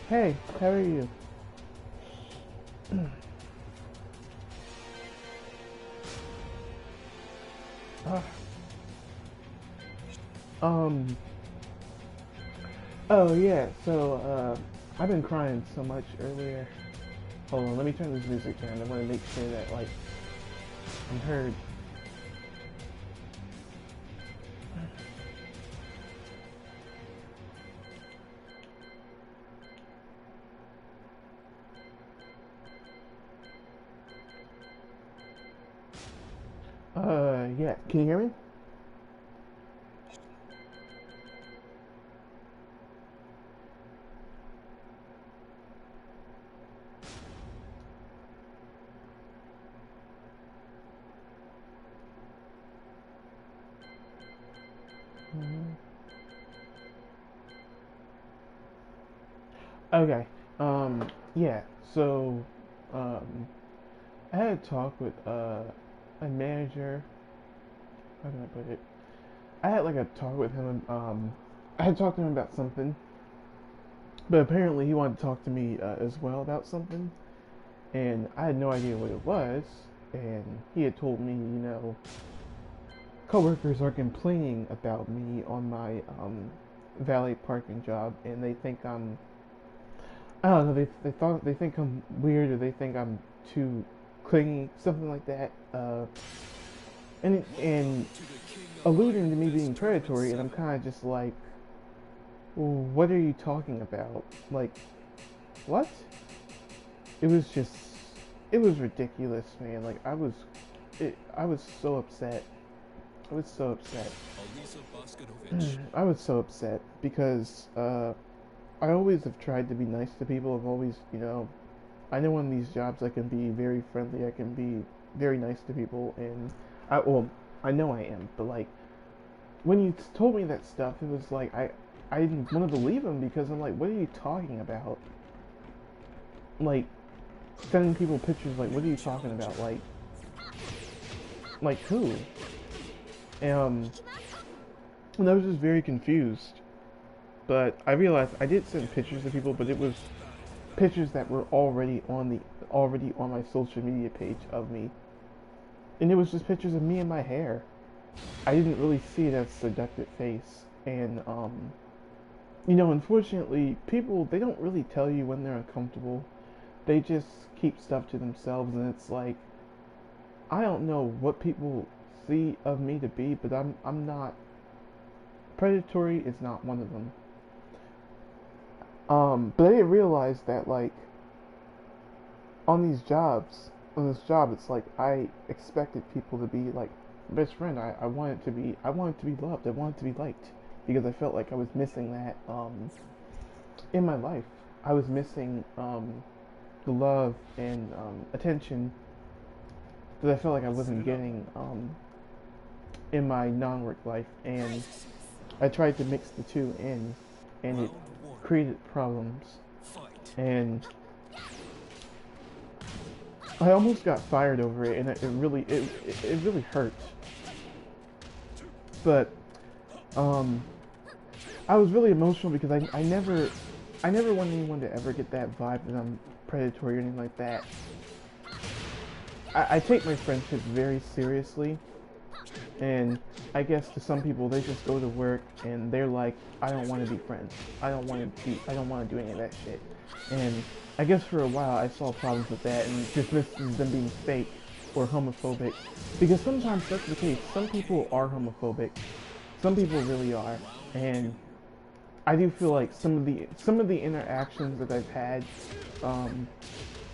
Hey, how are you? Uh, um, oh yeah, I've been crying so much earlier. Hold on, let me turn this music down. I want to make sure that, like, I'm heard. Yeah, can you hear me? Mhm. Okay, yeah, so, um, I had a talk with, a manager. How can I put it? I had, like, a talk with him, I had talked to him about something, but apparently he wanted to talk to me, as well about something. And I had no idea what it was. And he had told me, coworkers are complaining about me on my valet parking job, and they think I don't know, they think I'm weird, or they think I'm too clingy, something like that. And alluding to me being predatory, and I'm kind of just like, well, what are you talking about? Like, what? It was just, it was ridiculous, man. Like, I was so upset. I was so upset. I was so upset because I always have tried to be nice to people. I've always, I know on these jobs I can be very friendly. I can be very nice to people, and well, I know I am. But like when you told me that stuff, it was like I didn't want to believe him because I'm like, what are you talking about? Like sending people pictures. Like, what are you talking about? Like who? Um, and I was just very confused. But I realized I did send pictures to people, but it was pictures that were already on my social media page of me, and it was just pictures of me and my hair. I didn't really see it as seductive face, and unfortunately, people they don't really tell you when they're uncomfortable. They just keep stuff to themselves, and it's like I don't know what people see of me to be, but I'm not predatory. Is not one of them. But I didn't realize that like on this job, it's like I expected people to be like best friend. I wanted to be loved. I wanted to be liked because I felt like I was missing that in my life. I was missing the love and attention that I felt like I wasn't getting in my non-work life, and I tried to mix the two in, and it created problems. And I almost got fired over it, and it really hurt. But um, I was really emotional because I never want anyone to ever get that vibe that I'm predatory or anything like that. I take my friendships very seriously, and I guess to some people they just go to work and they're like, I don't want to be friends. I don't want to do any of that shit. And I guess for a while I saw problems with that and dismissed them being fake or homophobic, because sometimes that's the case. Some people are homophobic. Some people really are, and I do feel like some of the interactions that I've had, um,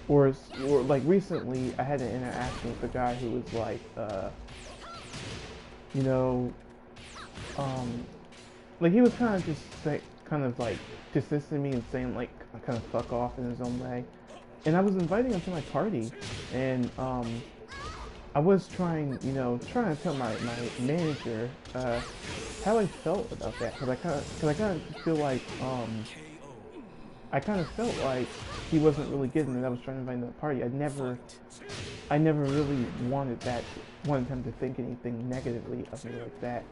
or like recently, I had an interaction with a guy who was like, you know, um, like he was kind of just kind of like dismissing me and saying like kind of fuck off in his own way, and I was inviting him to my party, and I was trying, trying to tell my manager how I felt about that, because I kind of just feel like I kind of felt like he wasn't really getting it. I was trying to invite him to the party. I never really wanted him to think anything negatively of me like that.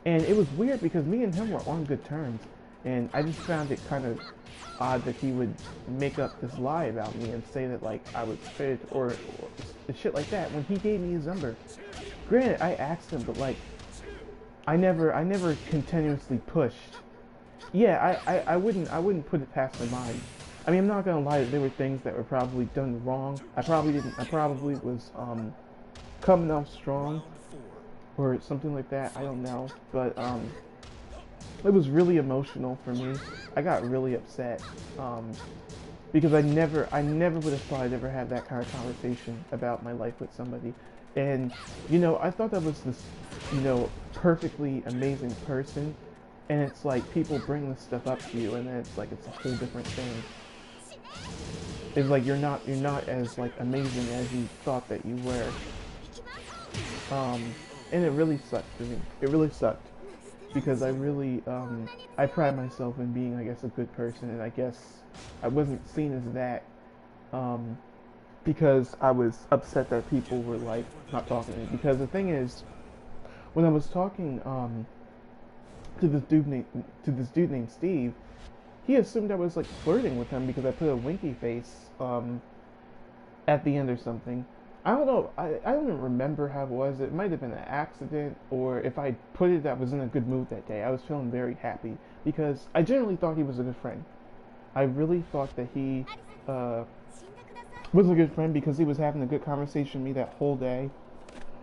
And it was weird because me and him were on good terms, And I just found it kind of odd that he would make up this lie about me and say that like I was fit or shit like that when he gave me his number. Granted, I asked him, but like I never continuously pushed. Yeah, I wouldn't put it past my mind. I mean, I'm not gonna lie, there were things that were probably done wrong. I probably was coming off strong or something like that. I don't know, but it was really emotional for me. I got really upset because I never would have thought I'd ever have that kind of conversation about my life with somebody. And you know, I thought that was this, you know, perfectly amazing person, and it's like people bring this stuff up to you, and then it's like it's a whole different thing. It's like you're not as like amazing as you thought that you were. And it really sucked for me. It really sucked because I really I pride myself in being, I guess, a good person, and I guess I wasn't seen as that because I was upset that people were like not talking to me. Because the thing is, when I was talking to this dude named Steve, he assumed I was like flirting with him because I put a winky face at the end or something. I don't know. I don't even remember how it was. It might have been an accident, or if I put it, I was in a good mood that day. I was feeling very happy because I generally thought he was a good friend. I really thought that he was a good friend because he was having a good conversation with me that whole day,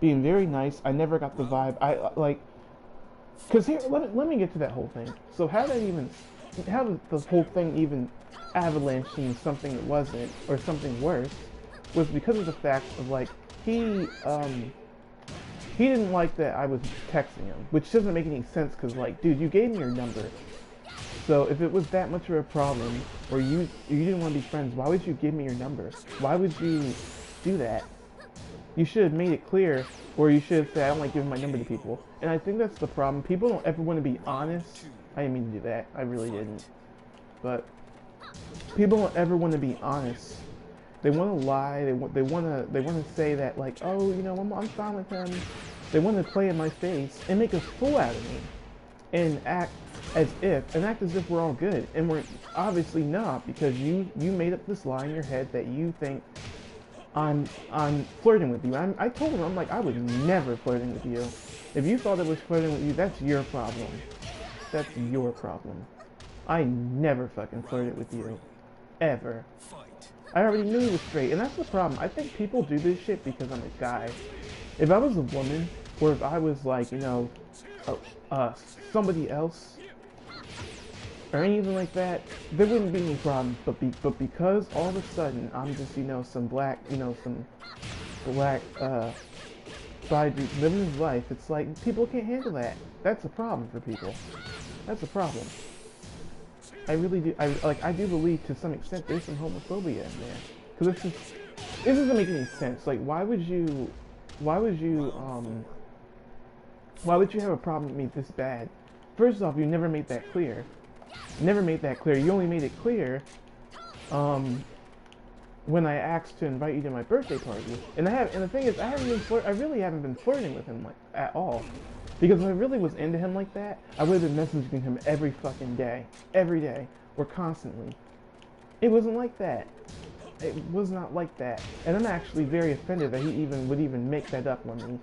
being very nice. I never got the vibe. I like, cause here, let me get to that whole thing. So how did the whole thing even avalanche into something that wasn't, or something worse, was because of the fact of like he didn't like that I was texting him, which doesn't make any sense because like, dude, you gave me your number. So if it was that much of a problem, or you didn't want to be friends, why would you give me your number? Why would you do that? You should have made it clear, or you should have said, I don't like giving my number to people. And I think that's the problem. People don't ever want to be honest. I didn't mean to do that. I really didn't. But people don't ever want to be honest. They want to lie. They want to say that like, oh, you know, I'm fine with him. They want to play in my face and make a fool out of me, and act as if we're all good, and we're obviously not, because you made up this lie in your head that you think I'm flirting with you. I told him, I'm like, I was never flirting with you. If you thought I was flirting with you, that's your problem. That's your problem. I never fucking flirted with you. Ever. I already knew he was straight, and that's the problem. I think people do this shit because I'm a guy. If I was a woman, or if I was like, you know, somebody else, or anything like that, there wouldn't be any problem. But because all of a sudden I'm just, you know, some black guy dude living his life, it's like people can't handle that. That's a problem for people. That's a problem. I really do. I do believe to some extent there's some homophobia in there, because it doesn't make any sense. Like, why would you have a problem with me this bad? First off, you never made that clear. Never made that clear. You only made it clear when I asked to invite you to my birthday party. And the thing is, I really haven't been flirting with him like at all. Because if I really was into him like that, I would have been messaging him every fucking day. Every day. Or constantly. It wasn't like that. It was not like that. And I'm actually very offended that he would even make that up on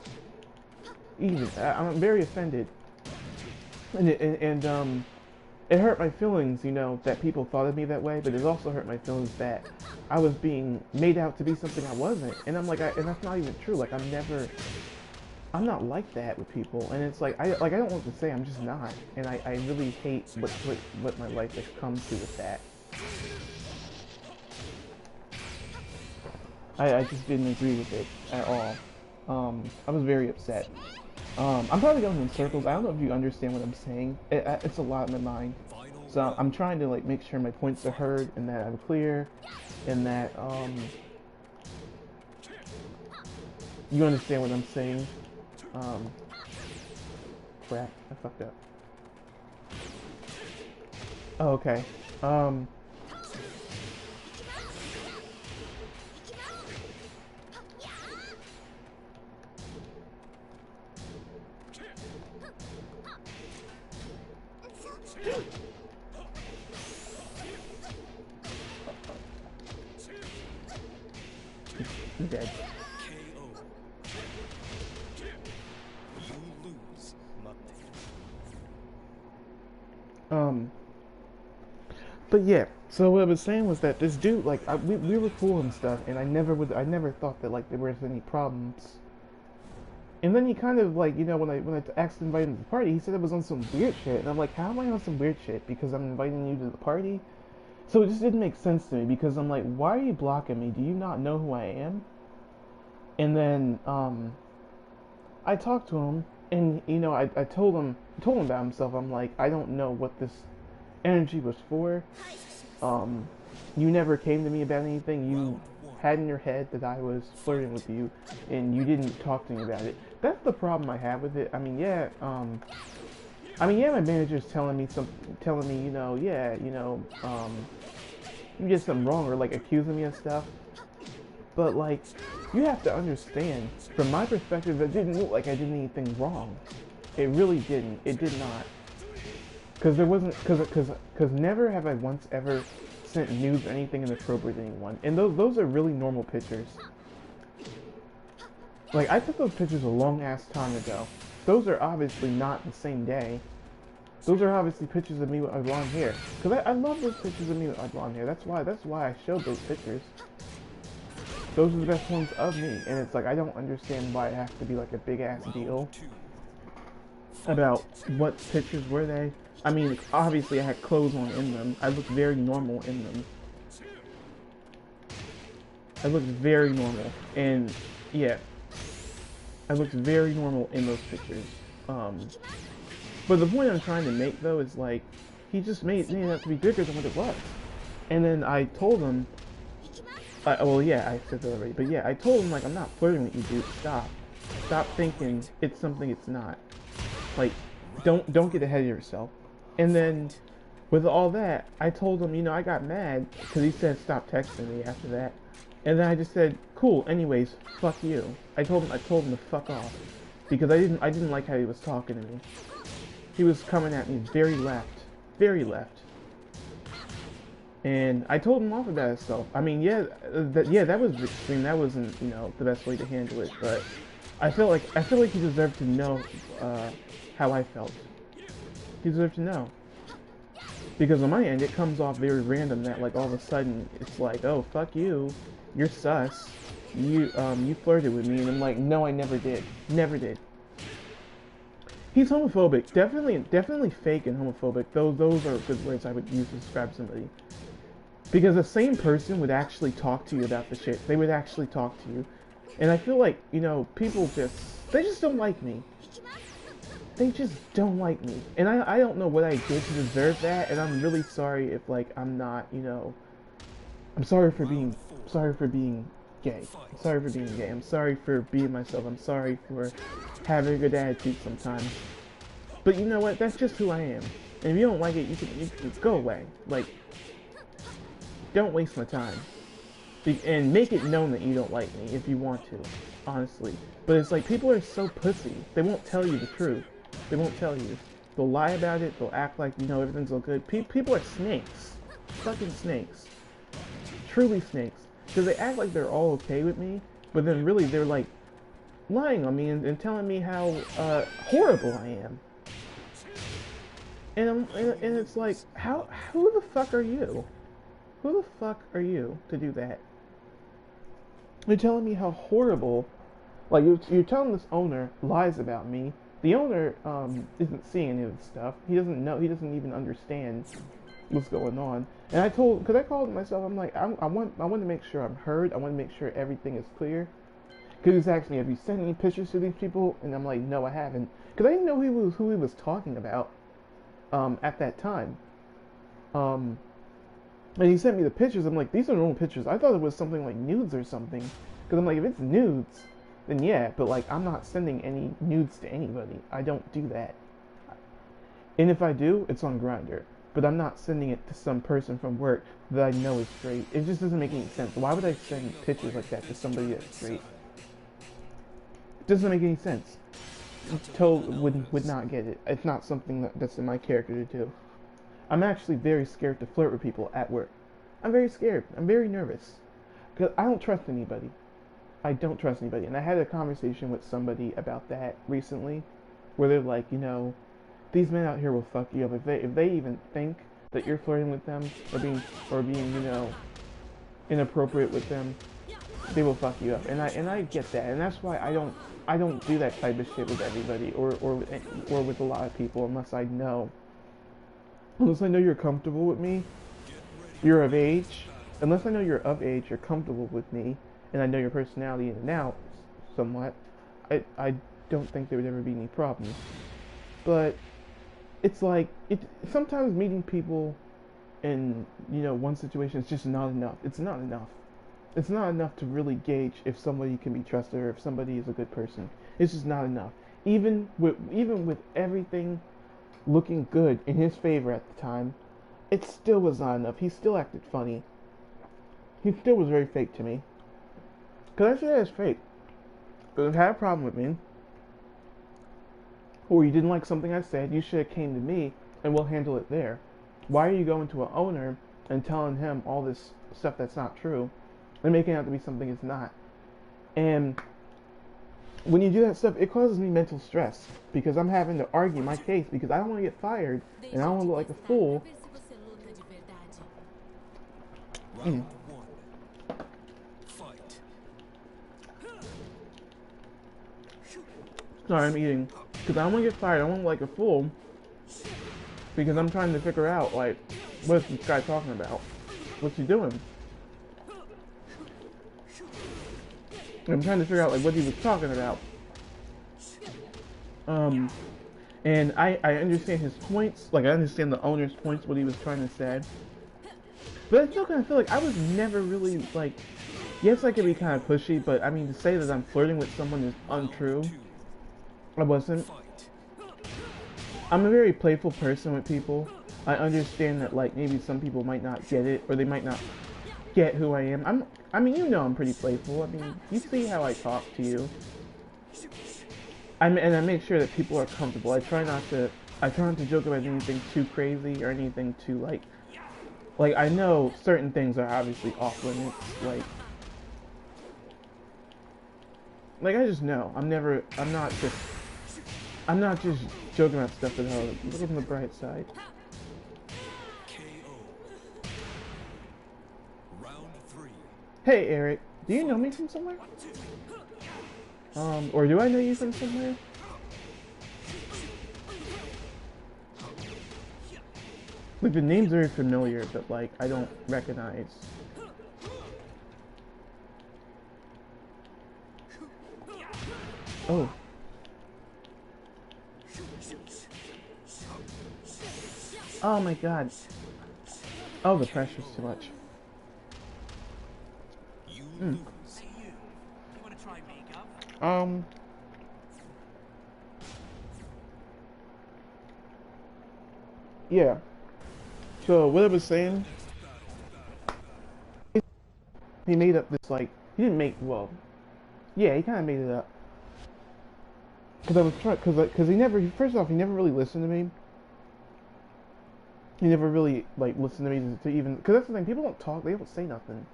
me. I'm very offended. And it hurt my feelings, you know, that people thought of me that way, but it also hurt my feelings that I was being made out to be something I wasn't. And I'm like, and that's not even true. Like, I'm not like that with people, and it's like I don't know what to say. I'm just not, and I really hate what my life has come to with that. I just didn't agree with it at all. I was very upset. I'm probably going in circles. I don't know if you understand what I'm saying. It's a lot in my mind, so I'm trying to like make sure my points are heard and that I'm clear, and that you understand what I'm saying. Crap, I fucked up. Oh, okay. I'm dead. Um, but yeah. So what I was saying was that this dude, like, we were cool and stuff, and I never thought that like there was any problems. And then he kind of like, when I asked to invite him to the party, he said it was on some weird shit, and I'm like, how am I on some weird shit? Because I'm inviting you to the party? So it just didn't make sense to me because I'm like, why are you blocking me? Do you not know who I am? And then I talked to him, and I told him about himself. I'm like, I don't know what this energy was for. Um, you never came to me about anything. You had in your head that I was flirting with you, and you didn't talk to me about it. That's the problem I have with it. Yeah, my manager's telling me, you did something wrong or like accusing me of stuff. But like, you have to understand, from my perspective, it didn't look like I did anything wrong. It really didn't. It did not. Because there wasn't, because never have I once ever sent nudes or anything inappropriate to anyone. And those are really normal pictures. Like, I took those pictures a long ass time ago. Those are obviously not the same day. Those are obviously pictures of me with my blonde hair. Because I love those pictures of me with my blonde hair. That's why I showed those pictures. Those are the best ones of me. And it's like, I don't understand why it has to be like a big ass deal about what pictures were they. I mean, obviously I had clothes on in them. I looked very normal in them. I looked very normal. And, yeah. I looked very normal in those pictures. But the point I'm trying to make, though, is, like, he just made it out to be bigger than what it was. And then I told him, well, yeah, I said that already, but yeah, I told him, like, I'm not flirting with you, dude. Stop. Stop thinking it's something it's not. Like, don't get ahead of yourself. And then, with all that, I told him, I got mad, because he said stop texting me after that. And then I just said, cool, anyways, fuck you. I told him to fuck off. Because I didn't like how he was talking to me. He was coming at me very left. Very left. And I told him off about himself. I mean, that was extreme. That wasn't, the best way to handle it. But I feel like he deserved to know how I felt. He deserved to know. Because on my end, it comes off very random that, like, all of a sudden, it's like, oh, fuck you. You're sus. You flirted with me. And I'm like, no, I never did. Never did. He's homophobic. Definitely fake and homophobic. Those are good words I would use to describe somebody. Because the same person would actually talk to you about the shit. They would actually talk to you. And I feel like, people they just don't like me. They just don't like me. And I don't know what I did to deserve that. And I'm really sorry if, like, I'm not, I'm sorry for being gay. I'm sorry for being gay. I'm sorry for being myself. I'm sorry for having a good attitude sometimes. But you know what? That's just who I am. And if you don't like it, you can go away. Like, don't waste my time. And make it known that you don't like me if you want to, honestly. But it's like, people are so pussy. They won't tell you the truth. They won't tell you. They'll lie about it. They'll act like, everything's all good. People are snakes. Fucking snakes. Truly snakes. Because they act like they're all okay with me, but then really they're like lying on me and telling me how horrible I am. And it's like, who the fuck are you? Who the fuck are you to do that? You're telling me how horrible, like you're telling this owner lies about me. The owner isn't seeing any of this stuff. He doesn't know. He doesn't even understand what's going on. And because I called myself, I'm like, I want to make sure I'm heard. I want to make sure everything is clear. Because he's asking me, have you sent any pictures to these people? And I'm like, no, I haven't. Because I didn't know who he was talking about at that time. And he sent me the pictures. I'm like, these are normal pictures. I thought it was something like nudes or something. Because I'm like, if it's nudes, then yeah. But like, I'm not sending any nudes to anybody. I don't do that. And if I do, it's on Grindr. But I'm not sending it to some person from work that I know is straight. It just doesn't make any sense. Why would I send pictures like that to somebody that's straight? It doesn't make any sense. Would not get it. It's not something that's in my character to do. I'm actually very scared to flirt with people at work. I'm very scared. I'm very nervous. Because I don't trust anybody. I don't trust anybody. And I had a conversation with somebody about that recently, where they're like, you know, these men out here will fuck you up if they even think that you're flirting with them or being you know inappropriate with them. They will fuck you up, and I get that, and that's why I don't do that type of shit with everybody or with a lot of people unless I know you're comfortable with me, you're of age. Unless I know you're of age, you're comfortable with me, and I know your personality in and out somewhat, I don't think there would ever be any problems. But it's like sometimes meeting people in one situation is just not enough. It's not enough. It's not enough to really gauge if somebody can be trusted or if somebody is a good person. It's just not enough. Even with everything looking good in his favor at the time, it still was not enough. He still acted funny. He still was very fake to me. Cause I said it's fake. But if you had a problem with me, or you didn't like something I said, you should have came to me and we'll handle it there. Why are you going to an owner and telling him all this stuff that's not true and making it out to be something it's not? And when you do that stuff, it causes me mental stress because I'm having to argue my case because I don't want to get fired and I don't want to look like a fool. Sorry, I'm eating. Because I don't want to get fired. I don't want to look like a fool. Because I'm trying to figure out, like, what is this guy talking about? What's he doing? I'm trying to figure out, like, what he was talking about. And I understand his points. Like, I understand the owner's points, what he was trying to say. But I still kind of feel like I was never really, like, yes, I could be kind of pushy, but, I mean, to say that I'm flirting with someone is untrue. I wasn't. I'm a very playful person with people. I understand that, like, maybe some people might not get it, or they might not get who I am. I mean, you know I'm pretty playful. I mean, you see how I talk to you. And I make sure that people are comfortable. I try not to joke about anything too crazy or anything too, like, I know certain things are obviously off limits, like, I just know. I'm not just joking about stuff at all. Look on the bright side. Hey, Eric. Do you know me from somewhere? Or do I know you from somewhere? Like, the name's very familiar, but, like, I don't recognize. Oh. Oh my god. Oh, the pressure's too much. Yeah. So, what I was saying, he made up this, like, he didn't make, well, yeah, he kind of made it up. Because I was trying, because first off, he never really listened to me. He never really, like, listened to me to even, because that's the thing, people don't talk, they don't say nothing.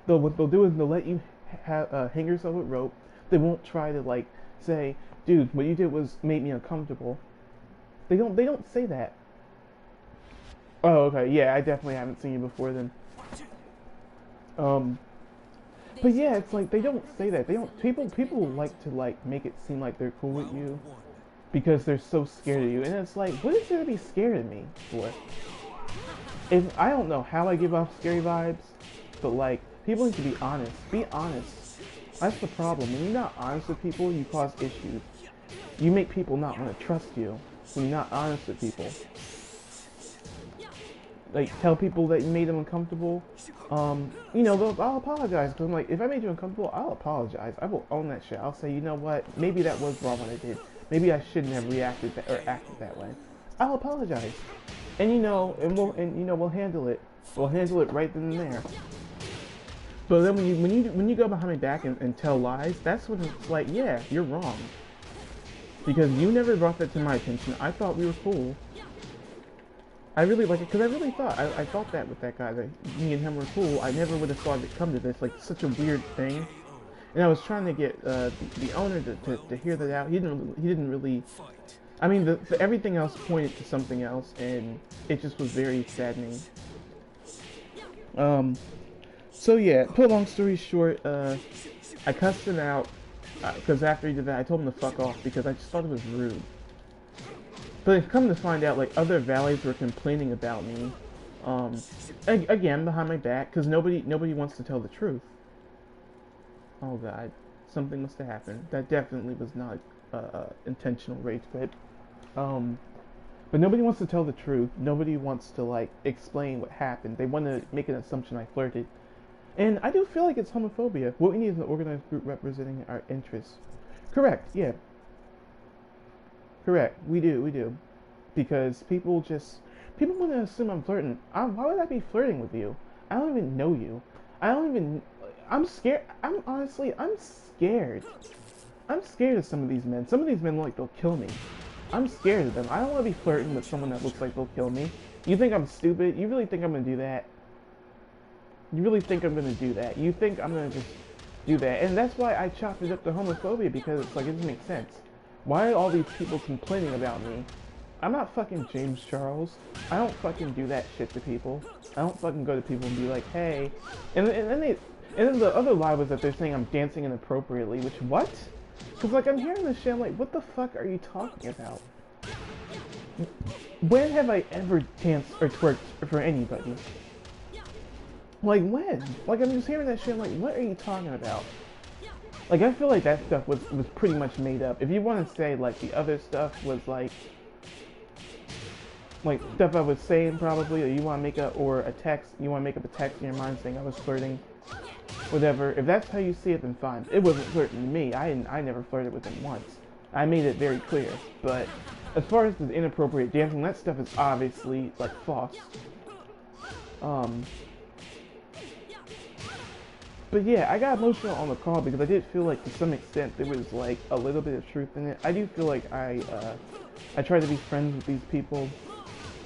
What they'll do is they'll let you hang yourself with rope. They won't try to, like, say, dude, what you did was made me uncomfortable. They don't say that. Oh, okay, yeah, I definitely haven't seen you before then. But yeah, it's like, they don't say that. People like to, like, make it seem like they're cool with you because they're so scared of you. And it's like, what is there to be scared of me for? I don't know how I give off scary vibes, but, like, people need to be honest. Be honest. That's the problem. When you're not honest with people, you cause issues. You make people not want to trust you when you're not honest with people. Like, tell people that you made them uncomfortable. You know, I'll apologize. Because I'm like, if I made you uncomfortable, I'll apologize. I will own that shit. I'll say, you know what? Maybe that was wrong what I did. Maybe I shouldn't have reacted or acted that way. I'll apologize. And we'll handle it. We'll handle it right then and there. But then when you go behind my back and tell lies, that's when it's like, yeah, you're wrong. Because you never brought that to my attention. I thought we were cool. I really like it, because I really thought, I thought that with that guy, that me and him were cool. I never would have thought it'd come to this, like, such a weird thing. and I was trying to get the owner to hear that out. He didn't really. I mean, everything else pointed to something else, and it just was very saddening. Um, so yeah, put a long story short, I cussed him out because after he did that, I told him to fuck off because I just thought it was rude. But come to find out, like other valets were complaining about me, um, again behind my back because nobody wants to tell the truth. Oh god, something must have happened. That definitely was not intentional rage quit. Um, but nobody wants to tell the truth. Nobody wants to like explain what happened. They want to make an assumption I flirted. And I do feel like it's homophobia. What we need is an organized group representing our interests. Correct, yeah. Correct. We do. Because people want to assume I'm flirting. Why would I be flirting with you? I don't even know you. I don't even, I'm scared. I'm scared. I'm scared of some of these men. Some of these men look like they'll kill me. I'm scared of them. I don't want to be flirting with someone that looks like they'll kill me. You think I'm stupid? You really think I'm gonna do that? You really think I'm gonna do that? You think I'm gonna just do that? And that's why I chopped it up to homophobia, because it's like, it doesn't make sense. Why are all these people complaining about me? I'm not fucking James Charles. I don't fucking do that shit to people. I don't fucking go to people and be like, hey. And then the other lie was that they're saying I'm dancing inappropriately, which, what? Because, like, I'm hearing this shit, I'm like, what the fuck are you talking about? When have I ever danced or twerked for anybody? Like, when? Like, I'm just hearing that shit, I'm like, what are you talking about? Like, I feel like that stuff was pretty much made up. If you want to say, like, the other stuff was, like stuff I was saying probably, or you want to make up, or a text, you want to make up a text in your mind saying I was flirting, whatever. If that's how you see it, then fine. It wasn't flirting to me. I never flirted with him once. I made it very clear. But as far as the inappropriate dancing, that stuff is obviously like false. But yeah, I got emotional on the call because I did feel like to some extent there was like a little bit of truth in it. I do feel like I try to be friends with these people,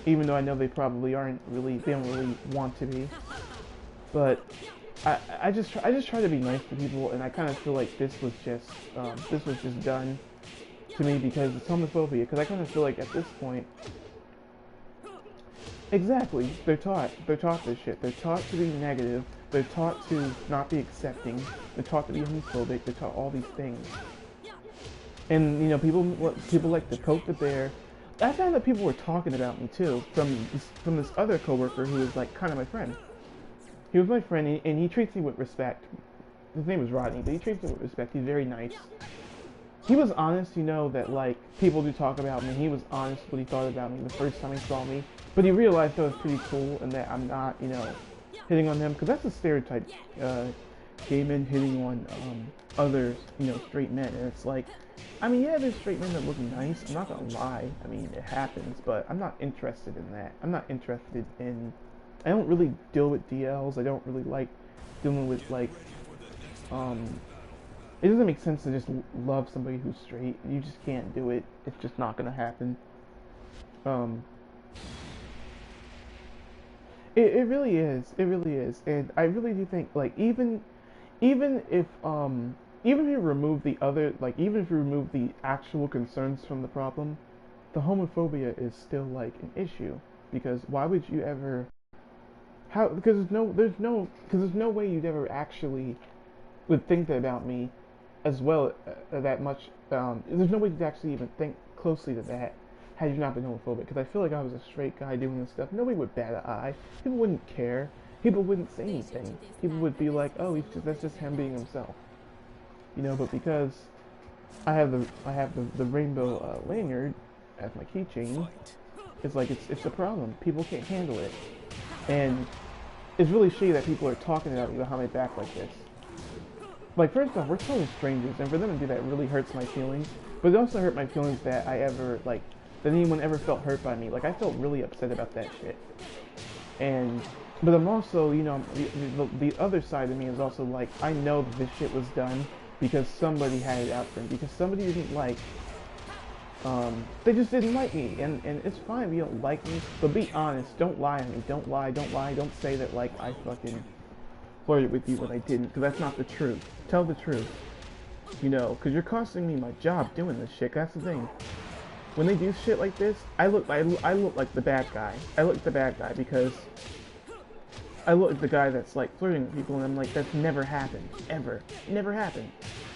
even though I know they probably aren't really, they don't really want to be. But I just try to be nice to people, and I kind of feel like this was just done to me because it's homophobia. Because I kind of feel like at this point, exactly, they're taught this shit. They're taught to be negative. They're taught to not be accepting. They're taught to be homophobic. They're taught all these things. And you know, people like to poke the bear. I found that people were talking about me too from this other coworker who was like kind of my friend. He was my friend, and he treats me with respect. His name was Rodney, but he treats me with respect. He's very nice. He was honest, you know, that like people do talk about me. He was honest what he thought about me the first time he saw me, but he realized I was pretty cool and that I'm not, you know, hitting on them, because that's a stereotype. Gay men hitting on other, you know, straight men, and it's like, I mean, yeah, there's straight men that look nice. I'm not gonna lie. I mean, it happens, but I'm not interested in that. I'm not interested in. I don't really deal with DLs. I don't really like dealing with like. It doesn't make sense to just love somebody who's straight. You just can't do it. It's just not gonna happen. Um. It really is. It really is, and I really do think like even if even if you remove the other, like even if you remove the actual concerns from the problem, the homophobia is still like an issue, because why would you ever, how, because there's no way you'd ever actually would think that about me as well, that much. There's no way you'd actually even think closely to that had you not been homophobic, because I feel like I was a straight guy doing this stuff. Nobody would bat an eye. People wouldn't care. People wouldn't say anything. People would be like, oh, that's just him being himself. You know, but because I have the rainbow lanyard as my keychain, it's like it's a problem. People can't handle it, and it's really shitty that people are talking about me behind my back like this. Like, first off, we're total strangers, and for them to do that really hurts my feelings. But it also hurt my feelings that that anyone ever felt hurt by me. Like, I felt really upset about that shit. But I'm also, you know, the other side of me is also like, I know that this shit was done because somebody had it out for me, because somebody didn't like, they just didn't like me, and it's fine if you don't like me, but be honest, don't lie to me, don't lie, don't say that, like, I fucking, flirted with you when I didn't, because that's not the truth. Tell the truth. You know, because you're costing me my job doing this shit. That's the thing. When they do shit like this, I look like the bad guy. I look the bad guy because I look like the guy that's like flirting with people, and I'm like, that's never happened. Ever. It never happened.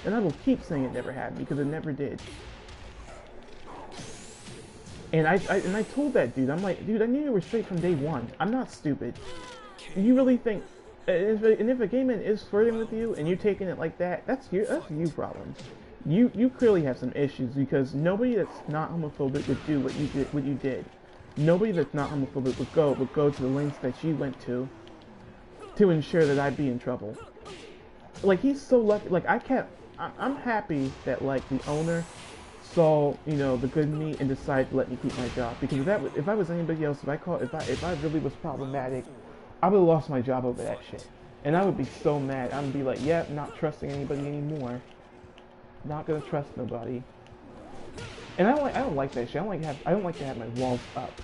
And I will keep saying it never happened because it never did. And I told that dude, I'm like, dude, I knew you were straight from day one. I'm not stupid. You really think, and if a gay man is flirting with you and you're taking it like that, that's you problem. You clearly have some issues, because nobody that's not homophobic would do what you did. Nobody that's not homophobic would go to the lengths that you went to ensure that I'd be in trouble. Like, he's so lucky. Like, I'm happy that like the owner saw, you know, the good in me and decided to let me keep my job. Because if I was anybody else, if I really was problematic, I would have lost my job over that shit. And I would be so mad. I would be like, yeah, not trusting anybody anymore. Not gonna trust nobody. And I don't like that shit. I don't like to have my walls up.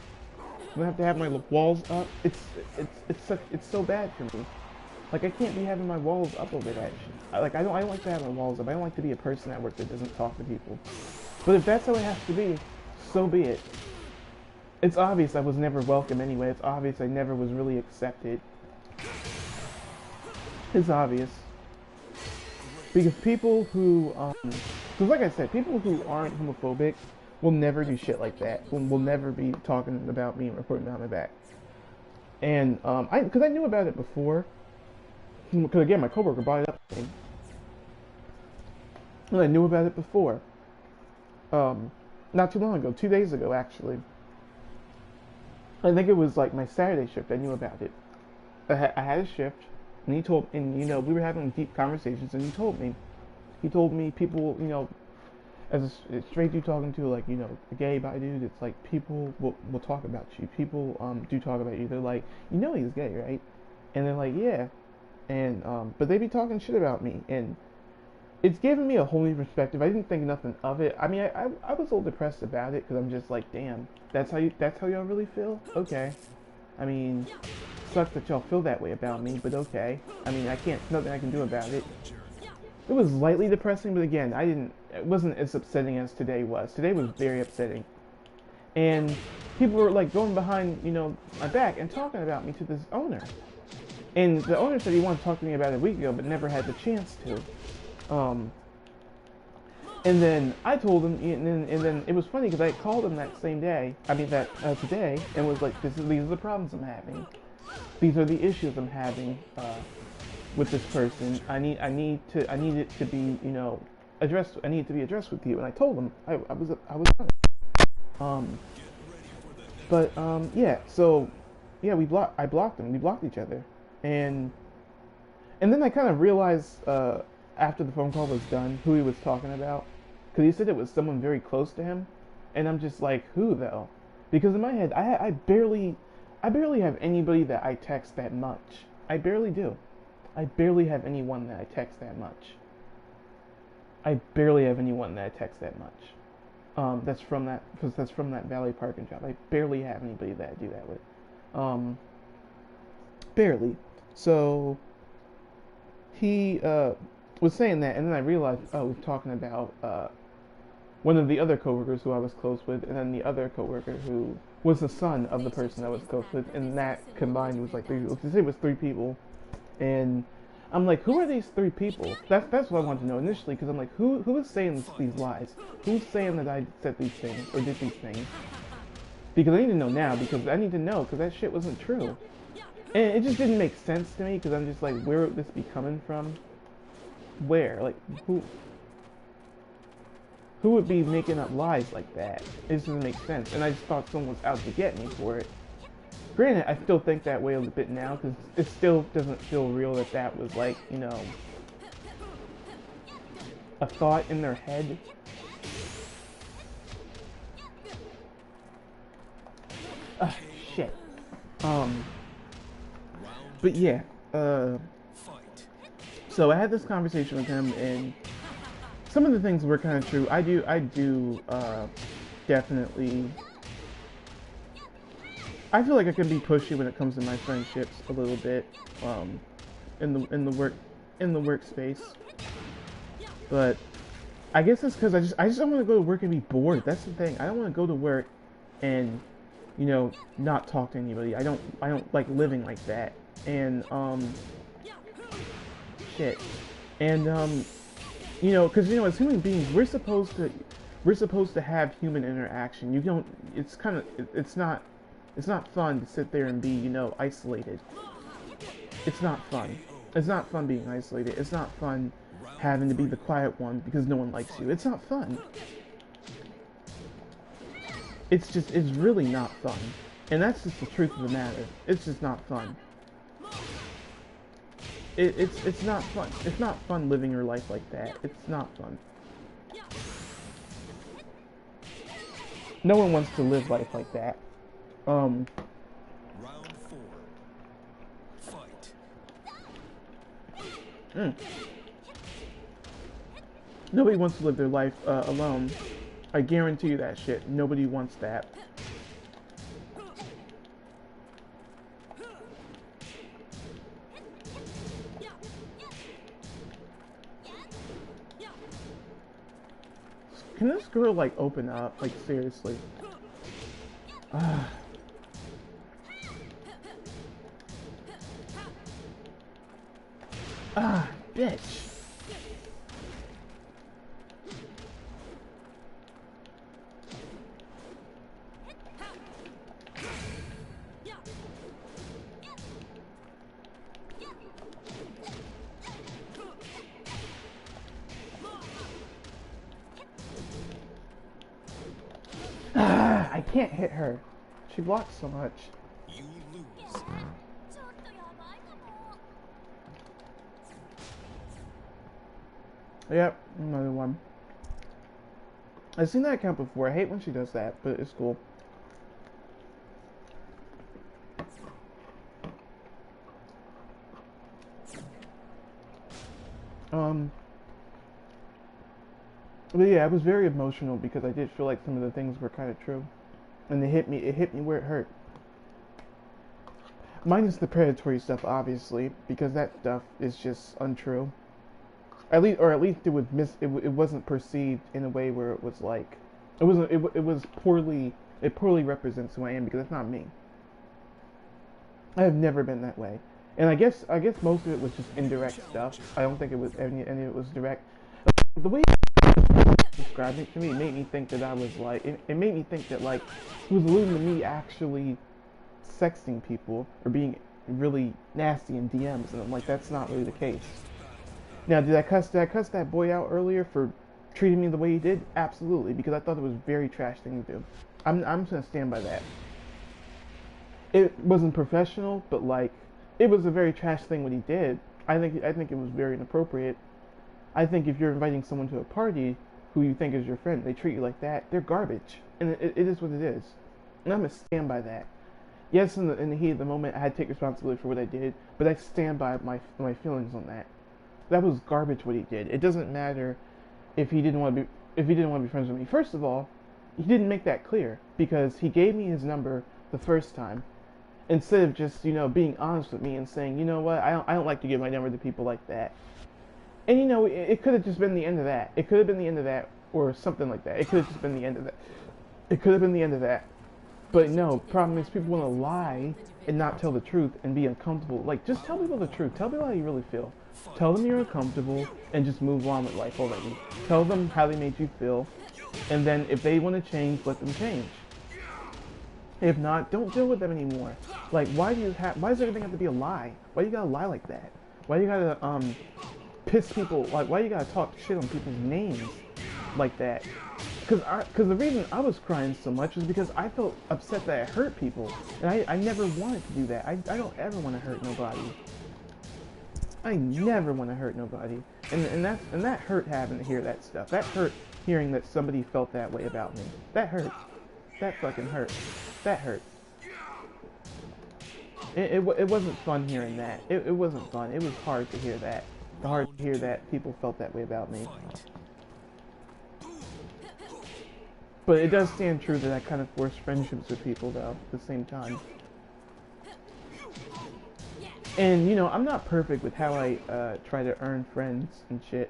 When I have to have my walls up, it's so bad for me. Like, I can't be having my walls up over that shit. I don't like to have my walls up. I don't like to be a person at work that doesn't talk to people. But if that's how it has to be, so be it. It's obvious I was never welcome anyway. It's obvious I never was really accepted. It's obvious. Because people who, because like I said, people who aren't homophobic will never do shit like that. Will never be talking about me and reporting behind my back. And, because I knew about it before. Because again, my coworker brought it up to me. And I knew about it before. Not too long ago, 2 days ago actually. I think it was like my Saturday shift. I knew about it. I had a shift, and you know, we were having deep conversations, and he told me people, you know, as a straight dude talking to, like, you know, a gay bi dude, it's like people will talk about you. People do talk about you. They're like, you know, he's gay, right? And they're like, yeah. And but they be talking shit about me, and it's given me a whole new perspective. I didn't think nothing of it. I mean, I was a little depressed about it, because I'm just like, damn, that's how y'all really feel? Okay. I mean, sucks that y'all feel that way about me, but okay. I mean, nothing I can do about it. It was lightly depressing, but again, it wasn't as upsetting as today was. Today was very upsetting. And people were like going behind, you know, my back and talking about me to this owner. And the owner said he wanted to talk to me about it a week ago, but never had the chance to. And then I told him, and then it was funny because I called him that same day, today, and was like, these are the problems I'm having. These are the issues I'm having, with this person. I need it to be, you know, addressed. I need it to be addressed with you. And I told him I was honest. Yeah. So, yeah, I blocked him. We blocked each other, and then I kind of realized after the phone call was done who he was talking about, because he said it was someone very close to him, and I'm just like, who though? Because in my head, I barely have anybody that I text that much. I barely do. I barely have anyone that I text that much. That's from that valet parking job. I barely have anybody that I do that with. Barely. So he was saying that, and then I realized, oh, he's talking about one of the other coworkers who I was close with, and then the other coworker who was the son of the person I was close with, and that combined was like three people. And I'm like, who are these three people? That's what I wanted to know initially, because I'm like, who is saying these lies? Who's saying that I said these things or did these things? Because I need to know now, because that shit wasn't true. And it just didn't make sense to me, because I'm just like, where would this be coming from? Where? Like, who would be making up lies like that? It just doesn't make sense. And I just thought someone was out to get me for it. Granted, I still think that way a little bit now, because it still doesn't feel real that was like, you know, a thought in their head. Shit. But yeah, so I had this conversation with him, and some of the things were kind of true. I do definitely, I feel like I can be pushy when it comes to my friendships a little bit, in the workspace. But I guess it's because I just don't want to go to work and be bored. That's the thing. I don't want to go to work and not talk to anybody. I don't like living like that. And shit. And because as human beings, we're supposed to have human interaction. You don't. It's kind of it's not fun to sit there and be isolated. It's not fun. It's not fun being isolated. It's not fun having to be the quiet one because no one likes you. It's not fun. It's really not fun. And that's just the truth of the matter. It's just not fun. It's not fun. It's not fun living your life like that. It's not fun. No one wants to live life like that. Round 4. Fight. Nobody wants to live their life alone. I guarantee you that shit. Nobody wants that. Can this girl like open up? Like seriously. Bitch. I can't hit her. She blocks so much. You lose. Yep, another one. I've seen that account before. I hate when she does that, but it's cool. But yeah, I was very emotional because I did feel like some of the things were kind of true. And it hit me where it hurt. Minus the predatory stuff, obviously, because that stuff is just untrue. At least it was it wasn't perceived in a way where it was like, it poorly represents who I am because that's not me. I have never been that way. And I guess most of it was just indirect stuff. I don't think it was any of it was direct. The way described it to me, it made me think that I was like, it made me think that like he was alluding to me actually sexting people or being really nasty in DMs, and I'm like, that's not really the case. Now, did I cuss that boy out earlier for treating me the way he did? Absolutely, because I thought it was a very trash thing to do. I'm just gonna stand by that. It wasn't professional, but like, it was a very trash thing what he did. I think it was very inappropriate. I think if you're inviting someone to a party who you think is your friend, they treat you like that, they're garbage. And it is what it is. And I'm going to stand by that. Yes, in the heat of the moment, I had to take responsibility for what I did, but I stand by my feelings on that. That was garbage what he did. It doesn't matter if he didn't want to be friends with me. First of all, he didn't make that clear because he gave me his number the first time instead of just, being honest with me and saying, you know what, I don't like to give my number to people like that. And it could have just been the end of that. It could have been the end of that, or something like that. It could have just been the end of that. It could have been the end of that. But no, problem is people want to lie and not tell the truth and be uncomfortable. Like, just tell people the truth. Tell people how you really feel. Tell them you're uncomfortable and just move on with life already. Tell them how they made you feel, and then if they want to change, let them change. If not, don't deal with them anymore. Like, why does everything have to be a lie? Why you gotta lie like that? Why you gotta piss people, like, why you gotta talk shit on people's names like that? Because the reason I was crying so much was because I felt upset that I hurt people, and I never wanted to do that. I don't ever want to hurt nobody. I never want to hurt nobody, and that hurt having to hear that stuff. That hurt hearing that somebody felt that way about me. That hurt. That fucking hurt. That hurt. It wasn't fun hearing that. It wasn't fun. It was hard to hear that. Hard to hear that people felt that way about me. But it does stand true that I kind of forced friendships with people, though, at the same time. And you know, I'm not perfect with how I try to earn friends and shit.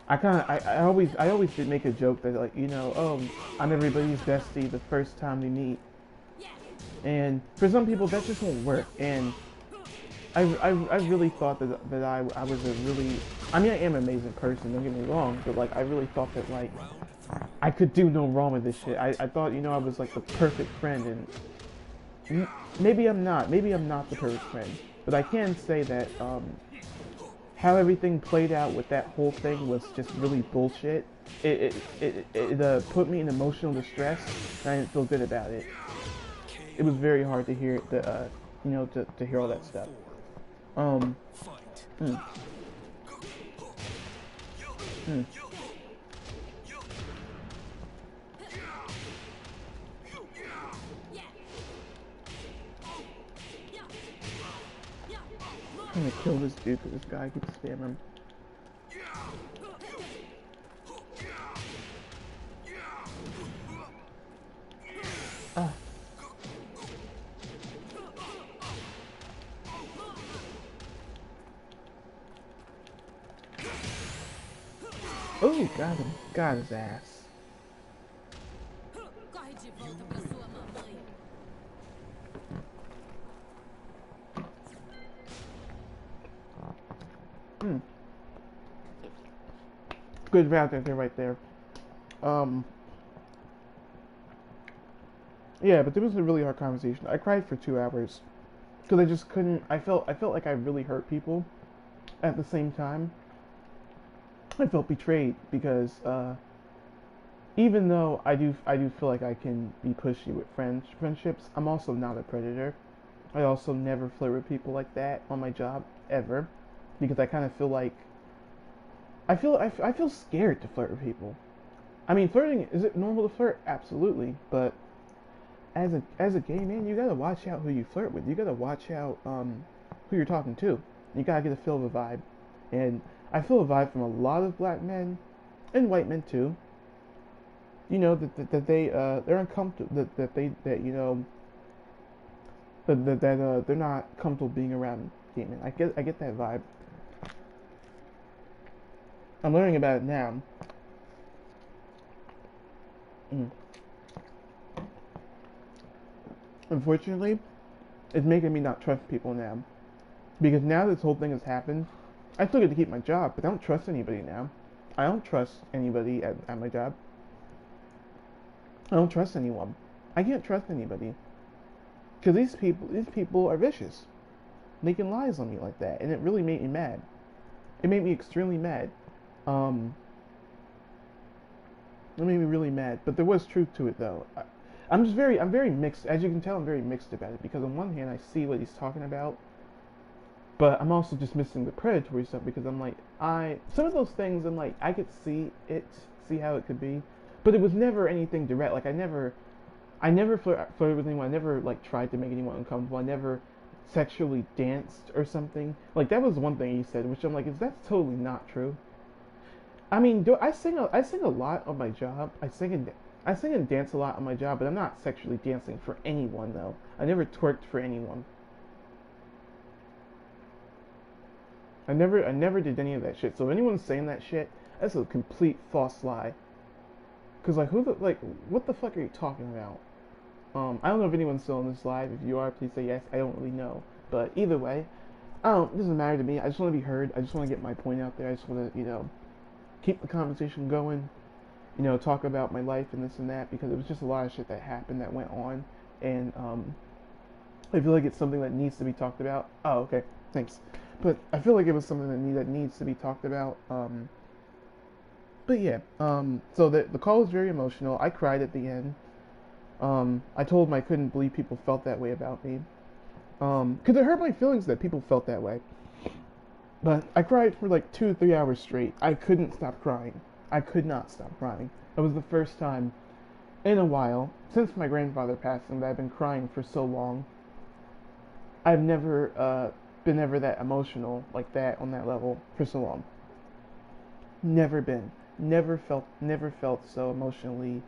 I always did make a joke that like, you know, oh, I'm everybody's bestie the first time we meet. And for some people that just won't work. And I really thought that I was a really, I mean, I am an amazing person, don't get me wrong, but like I really thought that like I could do no wrong with this shit. I thought, you know, I was like the perfect friend, and maybe I'm not the perfect friend, but I can say that how everything played out with that whole thing was just really bullshit. It put me in emotional distress, and I didn't feel good about it. It was very hard to hear you know, to hear all that stuff. Um, Fight. mm, mm. I'm gonna kill this dude because this guy keeps spamming. Ah. Oh, got him. Got his ass. Corre de volta pra sua mamãe. Hmm. Good route there, right there. Um. Yeah, but it was a really hard conversation. I cried for 2 hours because I just couldn't. I felt like I really hurt people. At the same time, I felt betrayed because even though I do feel like I can be pushy with friendships, I'm also not a predator. I also never flirt with people like that on my job ever because I kind of feel like I feel scared to flirt with people. I mean, flirting, is it normal to flirt? Absolutely, but as a gay man, you gotta watch out who you flirt with. You gotta watch out who you're talking to. You gotta get a feel of a vibe, and I feel a vibe from a lot of black men and white men too. You know that they're uncomfortable, that you know that they're not comfortable being around gay men. I get that vibe. I'm learning about it now. Mm. Unfortunately, it's making me not trust people now. Because now this whole thing has happened, I still get to keep my job, but I don't trust anybody now. I don't trust anybody at my job. I don't trust anyone. I can't trust anybody. Because these people are vicious. Making lies on me like that. And it really made me mad. It made me extremely mad. Um, it made me really mad. But there was truth to it though. I'm very mixed. As you can tell, I'm very mixed about it. Because on one hand, I see what he's talking about. But I'm also just missing the predatory stuff because I'm like, some of those things I'm like, I could see how it could be, but it was never anything direct. Like I never flirted with anyone. I never like tried to make anyone uncomfortable. I never sexually danced or something. Like that was one thing he said, which I'm like, is that totally not true? I mean, I sing a lot on my job. I sing and dance a lot on my job, but I'm not sexually dancing for anyone though. I never twerked for anyone. I never did any of that shit. So if anyone's saying that shit, that's a complete false lie. Cause like what the fuck are you talking about? I don't know if anyone's still on this live. If you are, please say yes. I don't really know, but either way, I don't. It doesn't matter to me. I just want to be heard. I just want to get my point out there. I just want to, you know, keep the conversation going. You know, talk about my life and this and that because it was just a lot of shit that happened that went on, and I feel like it's something that needs to be talked about. Oh, okay, thanks. But I feel like it was something that needs to be talked about. But yeah, so the call was very emotional. I cried at the end. I told him I couldn't believe people felt that way about me. Because it hurt my feelings that people felt that way. But I cried for like 2 or 3 hours straight. I couldn't stop crying. I could not stop crying. It was the first time in a while, since my grandfather passing, that I've been crying for so long. I've never been ever that emotional like that on that level for so long. Never been. Never felt so emotionally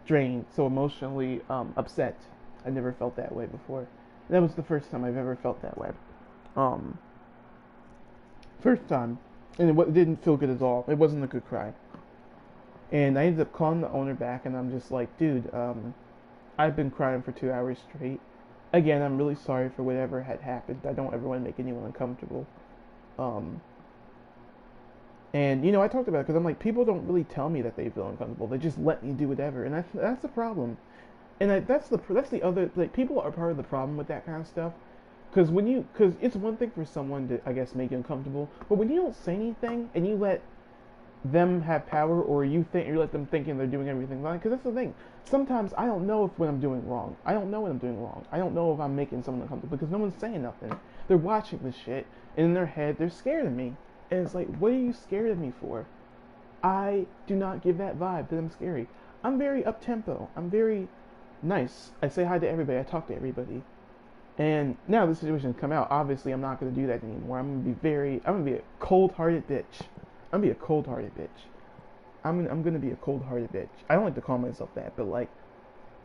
drained, so emotionally upset. I never felt that way before. That was the first time I've ever felt that way. Um, first time, and it didn't feel good at all. It wasn't a good cry. And I ended up calling the owner back, and I'm just like, dude, I've been crying for 2 hours straight. Again, I'm really sorry for whatever had happened. I don't ever want to make anyone uncomfortable. Um, and I talked about it because I'm like, people don't really tell me that they feel uncomfortable. They just let me do whatever, and that's the problem. And that's the other, like, people are part of the problem with that kind of stuff. Because it's one thing for someone to, I guess, make you uncomfortable, but when you don't say anything and you let them have power, or you let them thinking they're doing everything right, because that's the thing. Sometimes I don't know if what I'm doing wrong. I don't know what I'm doing wrong. I don't know if I'm making someone uncomfortable because no one's saying nothing. They're watching this shit, and in their head they're scared of me. And it's like, what are you scared of me for? I do not give that vibe that I'm scary. I'm very up tempo. I'm very nice. I say hi to everybody. I talk to everybody. And now this situation has come out. Obviously, I'm not going to do that anymore. I'm gonna be a cold-hearted bitch. I'm gonna be a cold-hearted bitch. I'm gonna be a cold-hearted bitch. I don't like to call myself that, but like,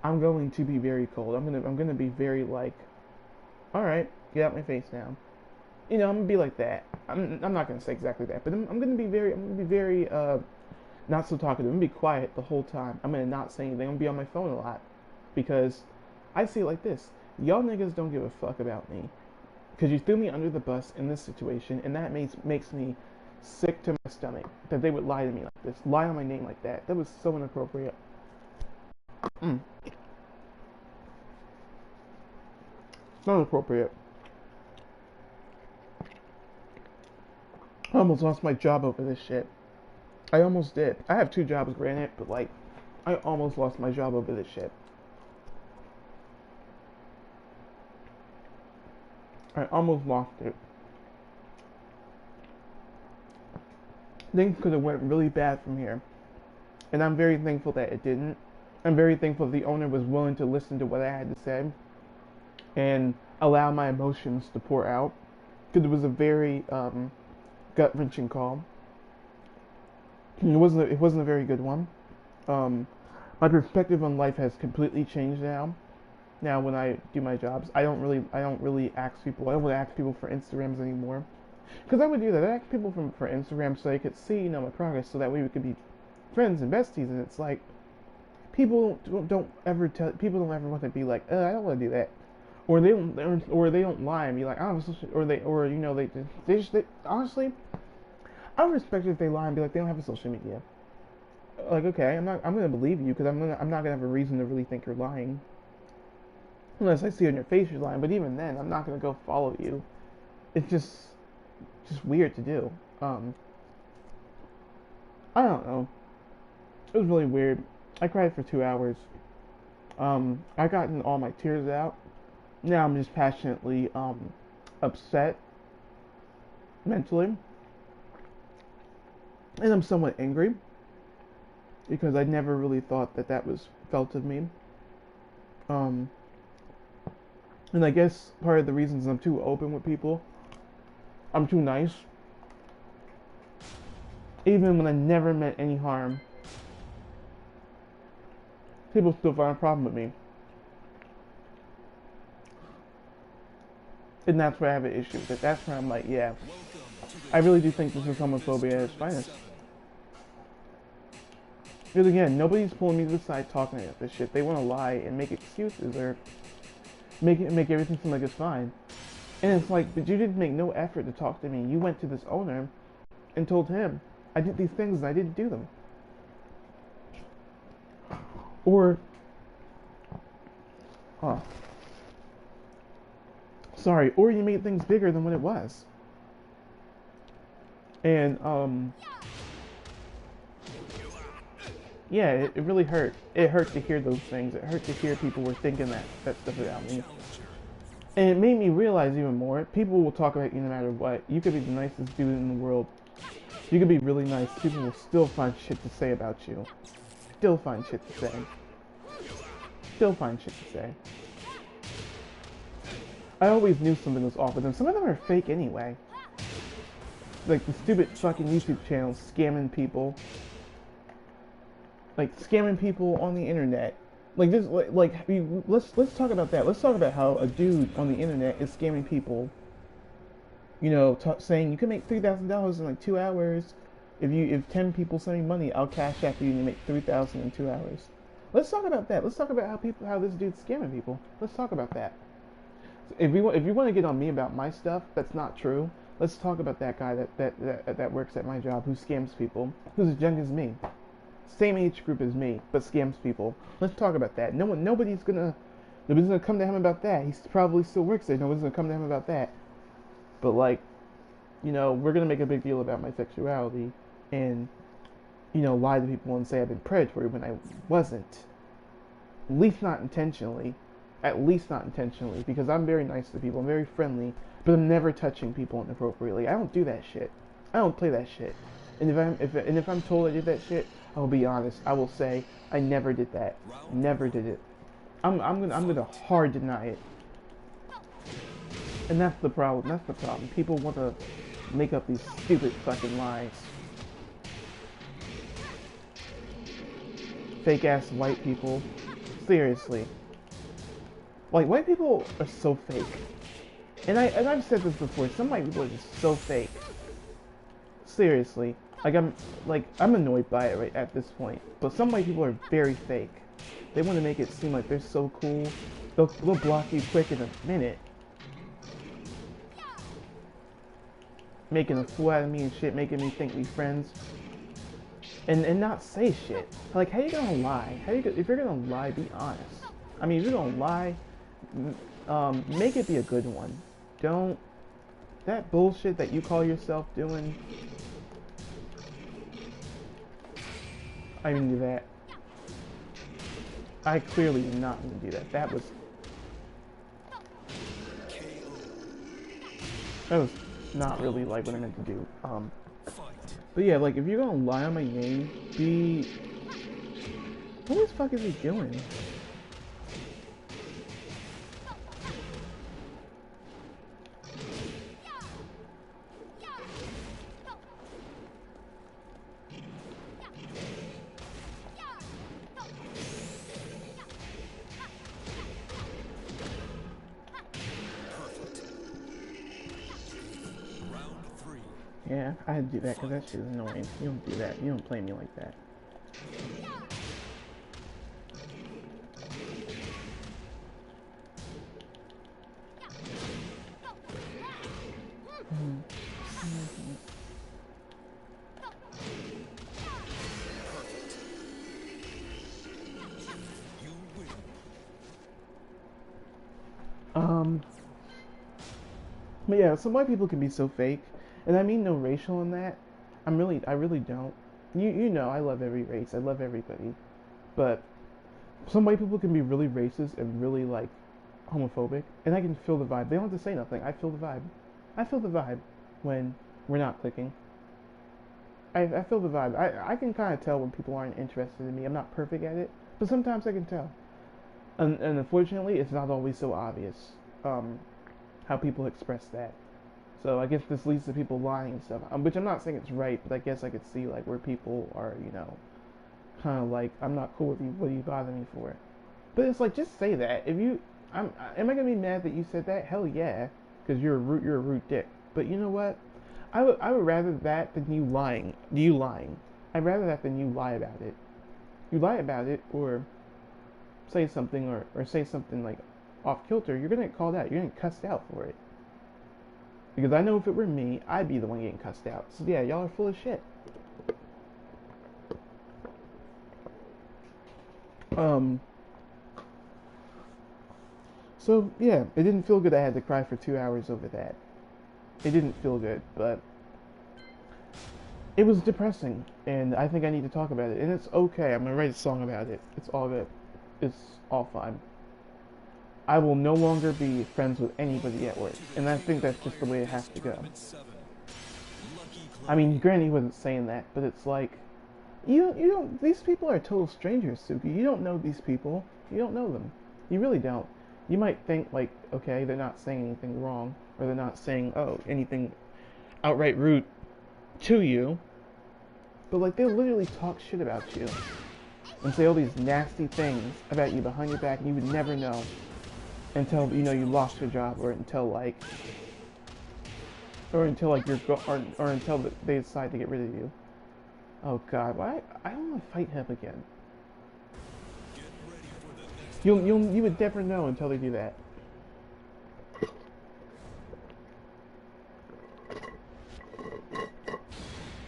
I'm going to be very cold. I'm gonna be very like, all right, get out my face now. I'm gonna be like that. I'm not gonna say exactly that, but I'm gonna be very not so talkative. I'm gonna be quiet the whole time. I'm gonna not say anything. I'm gonna be on my phone a lot because I see it like this. Y'all niggas don't give a fuck about me because you threw me under the bus in this situation, and that makes me sick to my stomach that they would lie to me like this, lie on my name like that. That was so inappropriate. So inappropriate. I almost lost my job over this shit. I almost did. I have 2 jobs, granted, but like, I almost lost my job over this shit. I almost lost it. Things could have went really bad from here, and I'm very thankful that it didn't. I'm very thankful the owner was willing to listen to what I had to say and allow my emotions to pour out, because it was a very gut-wrenching call. It wasn't a very good one. My perspective on life has completely changed now. Now when I do my jobs, I don't really ask people. I don't really ask people for Instagrams anymore, because I would do that. I ask people for Instagram so they could see my progress, so that way we could be friends and besties. And it's like, people don't ever want to be like, I don't want to do that, or they don't lie and be like, oh, they honestly, I would respect it if they lie and be like, they don't have a social media. Like, okay, I'm gonna believe you, because I'm not gonna have a reason to really think you're lying, unless I see on your face you're lying. But even then, I'm not gonna go follow you. It's just weird to do. I don't know. It was really weird. I cried for 2 hours. I gotten all my tears out. Now I'm just passionately upset mentally, and I'm somewhat angry because I never really thought that was felt of me. And I guess part of the reasons I'm too open with people, I'm too nice, even when I never meant any harm. People still find a problem with me. And that's where I have an issue with it. That's where I'm like, yeah, I really do think this is homophobia at its finest. Because again, nobody's pulling me to the side talking about this shit. They want to lie and make excuses, or make everything seem like it's fine. And it's like, but you didn't make no effort to talk to me. You went to this owner and told him, I did these things and I didn't do them. Or, sorry, or you made things bigger than what it was. And, yeah, it really hurt. It hurt to hear those things. It hurt to hear people were thinking that stuff about me. And it made me realize even more, people will talk about you no matter what. You could be the nicest dude in the world. You could be really nice. People will still find shit to say about you. Still find shit to say. Still find shit to say. I always knew something was off with them. Some of them are fake anyway. Like the stupid fucking YouTube channels scamming people. Like scamming people on the internet. Like this, let's talk about that. Let's talk about how a dude on the internet is scamming people you know, saying you can make $3,000 in like 2 hours. If 10 people send me money, I'll cash after you and you make 3,000 in 2 hours. Let's talk about that. Let's talk about how this dude's scamming people. Let's talk about that. If you want to get on me about my stuff, that's not true. Let's talk about that guy that works at my job who scams people, who's as young as me, same age group as me, but scams people. Let's talk about that. Nobody's gonna come to him about that. He probably still works there. Nobody's gonna come to him about that. But like, you know, we're gonna make a big deal about my sexuality and, you know, lie to people and say I've been predatory when I wasn't. At least not intentionally. At least not intentionally, because I'm very nice to people. I'm very friendly, but I'm never touching people inappropriately. I don't do that shit. I don't play that shit. And if I'm told I did that shit, I will be honest. I will say I never did that. Never did it. I'm gonna hard deny it. And that's the problem. That's the problem. People want to make up these stupid fucking lies. Fake ass white people. Seriously. Like, white people are so fake. And I've said this before, some white people are just so fake. Seriously. I'm annoyed by it right at this point. But some white people are very fake. They want to make it seem like they're so cool. They'll block you quick in a minute. Making a fool out of me and shit, making me think we friends. And not say shit. Like, how you gonna lie? If you're gonna lie, be honest. I mean, if you're gonna lie, make it be a good one. Don't, that bullshit that you call yourself doing, I didn't do that. I clearly did not mean to do that. That was not really like what I meant to do. But yeah, like, if you're gonna lie on my name, what the fuck is he doing? Yeah, I had to do that because that shit is annoying. You don't do that. You don't play me like that. But yeah, some white people can be so fake. And I mean no racial in that. I really don't. You know, I love every race. I love everybody. But some white people can be really racist and really, like, homophobic. And I can feel the vibe. They don't have to say nothing. I feel the vibe. I feel the vibe when we're not clicking. I feel the vibe. I can kind of tell when people aren't interested in me. I'm not perfect at it. But sometimes I can tell. And unfortunately, it's not always so obvious how people express that. So I guess this leads to people lying and stuff, which I'm not saying it's right, but I guess I could see like where people are, you know, kind of like, I'm not cool with you. What do you bother me for? But it's like, just say that. Am I gonna be mad that you said that? Hell yeah, because you're a rude dick. But you know what? I would rather that than you lying. I'd rather that than you lie about it. You lie about it, or say something, or say something like off kilter. You're gonna get called out. You're gonna get cussed out for it. Because I know if it were me, I'd be the one getting cussed out. So yeah, y'all are full of shit. So yeah, it didn't feel good I had to cry for 2 hours over that. It didn't feel good, but it was depressing, and I think I need to talk about it. And it's okay, I'm gonna write a song about it. It's all good. It's all fine. I will no longer be friends with anybody at work, and I think that's just the way it has to go. I mean, granted, he wasn't saying that, but it's like, you don't, these people are total strangers, Suki. You don't know these people. You don't know them. You really don't. You might think, like, okay, they're not saying anything wrong, or they're not saying, anything outright rude to you, but, like, they literally talk shit about you, and say all these nasty things about you behind your back, and you would never know until, you know, you lost your job, or until, like, or until like or until they decide to get rid of you. Oh God, why? I don't want to fight him again. Get ready for the next You would never know until they do that.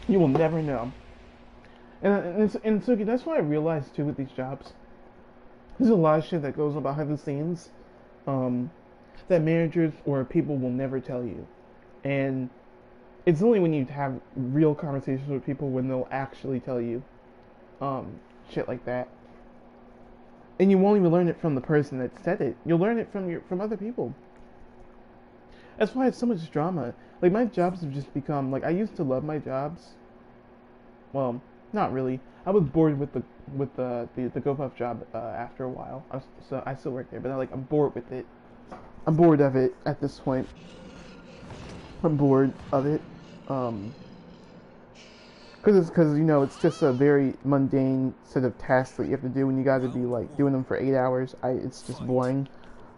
You will never know. And so that's what I realized too with these jobs. There's a lot of shit that goes on behind the scenes, um, that managers or people will never tell you. And it's only when you have real conversations with people when they'll actually tell you, um, shit like that. And you won't even learn it from the person that said it. You'll learn it from other people. That's why it's so much drama. Like my jobs have just become like I used to love my jobs. Well, not really. I was bored with the GoPuff job after a while. So I still work there, but I'm bored with it. I'm bored of it at this point. I'm bored of it. Um, because it's just a very mundane set of tasks that you have to do, and you got to be like doing them for 8 hours. It's just boring.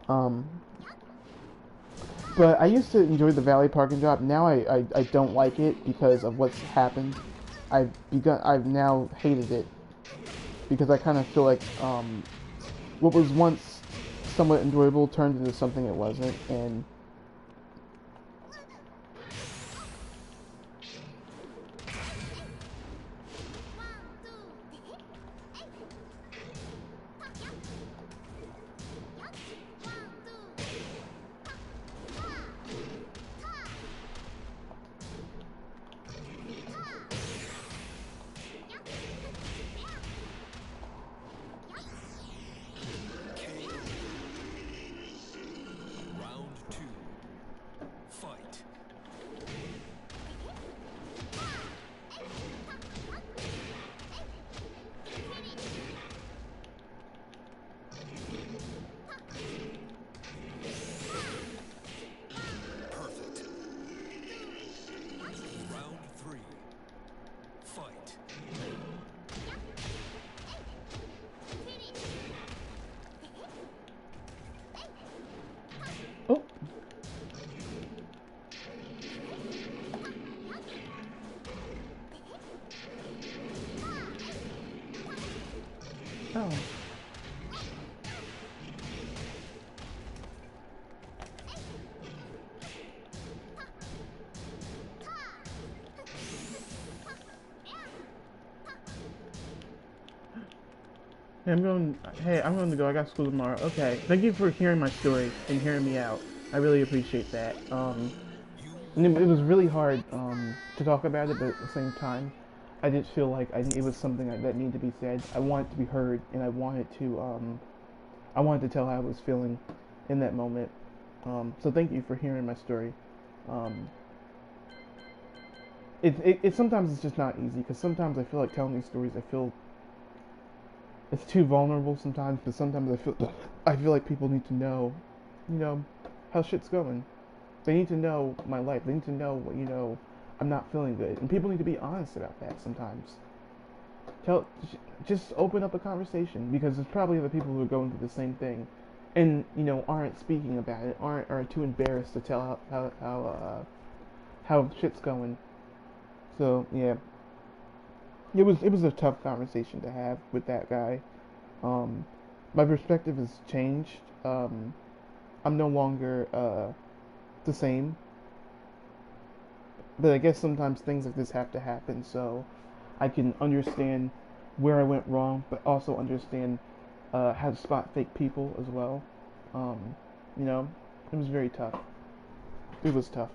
Um, but I used to enjoy the valet parking job. Now I don't like it because of what's happened. I've now hated it because I kind of feel like what was once somewhat enjoyable turned into something it wasn't, and round two. Fight. Perfect. Round three. Fight. oh, oh. Hey, I'm going to go. I got school tomorrow. Okay. Thank you for hearing my story and hearing me out. I really appreciate that. You And win. it was really hard to talk about it, but at the same time, I did feel like it was something that needed to be said. I wanted to be heard, and I wanted to tell how I was feeling in that moment. So thank you for hearing my story. Um, it sometimes it's just not easy because sometimes I feel like telling these stories. I feel it's too vulnerable sometimes, but sometimes I feel like people need to know, you know, how shit's going. They need to know my life. They need to know what I'm not feeling good, and people need to be honest about that sometimes. Tell, just open up a conversation because there's probably other people who are going through the same thing, and aren't speaking about it, aren't are too embarrassed to tell how shit's going. So yeah, it was a tough conversation to have with that guy. Um, my perspective has changed. I'm no longer the same, but I guess sometimes things like this have to happen so I can understand where I went wrong, but also understand how to spot fake people as well. Um, you know, it was very tough. It was tough.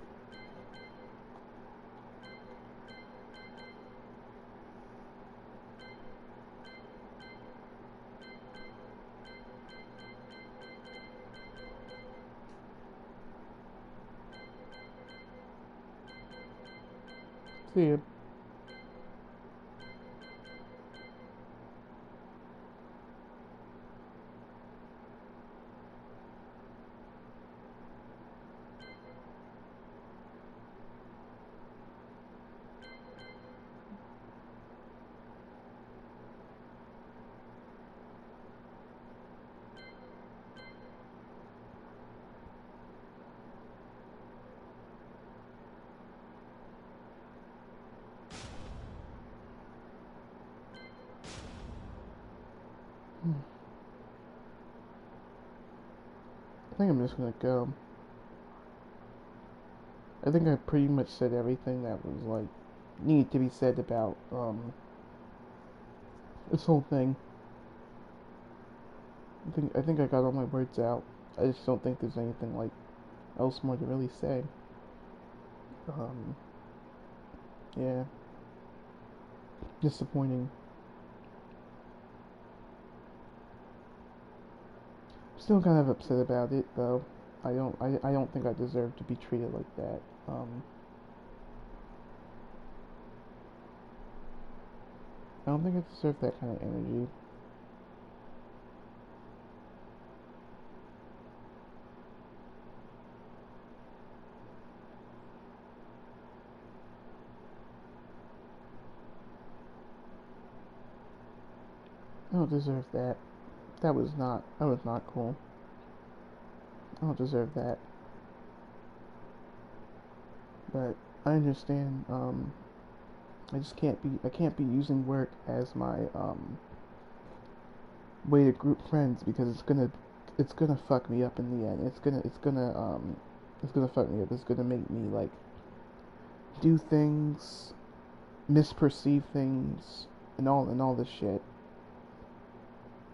See ya. I think I'm just gonna go. I think I pretty much said everything that was like needed to be said about this whole thing. I think I got all my words out. I just don't think there's anything like else more to really say. Um, yeah, disappointing. Still kind of upset about it though. I don't think I deserve to be treated like that. I don't think I deserve that kind of energy. I don't deserve that. That was not cool. I don't deserve that. But I understand, I can't be using work as my, way to group friends because it's gonna fuck me up in the end. It's gonna fuck me up. It's gonna make me, like, do things, misperceive things, and all this shit.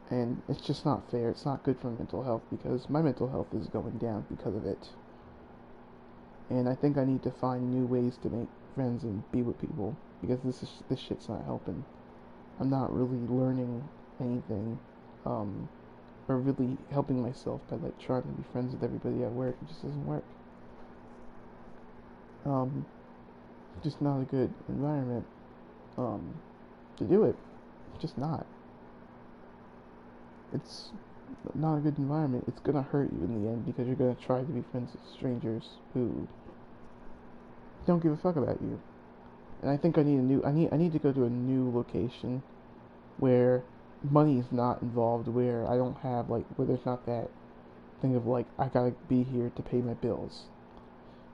And it's just not fair. It's not good for mental health because my mental health is going down because of it. And I think I need to find new ways to make friends and be with people because this shit's not helping. I'm not really learning anything, um, or really helping myself by like trying to be friends with everybody at work. It just doesn't work. Um, just not a good environment, um, to do it. Just not. It's not a good environment. It's gonna hurt you in the end because you're gonna try to be friends with strangers who don't give a fuck about you. And I think I need to go to a new location where money is not involved, where I don't have like where there's not that thing of like I gotta be here to pay my bills.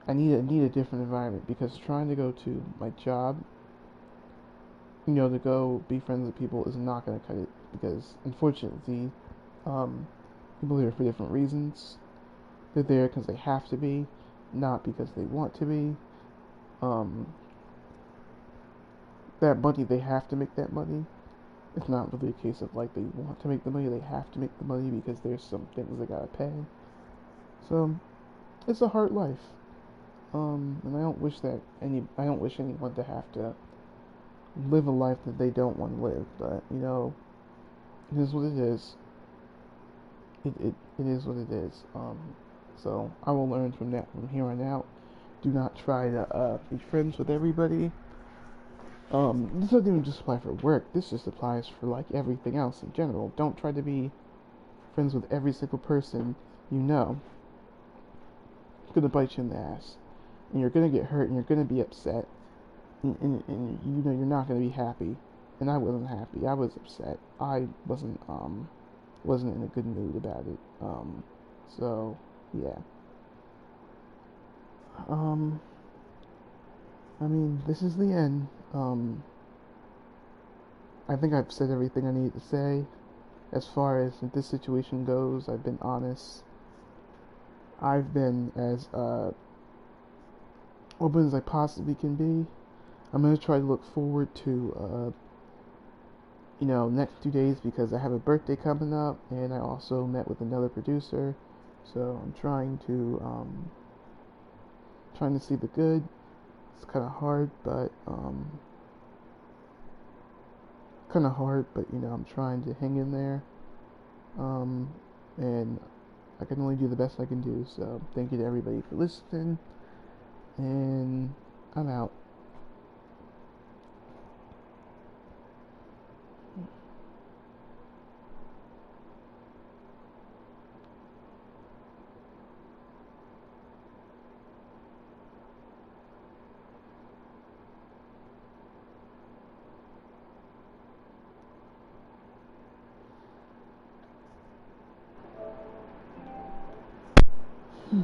I need a different environment because trying to go to my job, to go be friends with people is not gonna cut it because unfortunately, um, people are here for different reasons. They're there because they have to be, not because they want to be. Um, that money, they have to make that money. It's not really a case of like they want to make the money, they have to make the money because there's some things they gotta pay. So it's a hard life. And I don't wish anyone to have to live a life that they don't want to live. But it is what it is. It is what it is. So I will learn from that from here on out. Do not try to be friends with everybody. This doesn't even just apply for work. This just applies for like everything else in general. Don't try to be friends with every single person you know. It's gonna bite you in the ass, and you're gonna get hurt, and you're gonna be upset, and you're not gonna be happy. And I wasn't happy. I was upset. I wasn't in a good mood about it. So yeah. Um, I mean, this is the end. I think I've said everything I need to say. As far as this situation goes, I've been honest. I've been as open as I possibly can be. I'm gonna try to look forward to next 2 days because I have a birthday coming up, and I also met with another producer. So I'm trying to see the good. It's kind of hard, but I'm trying to hang in there. Um, and I can only do the best I can do. So thank you to everybody for listening, and I'm out.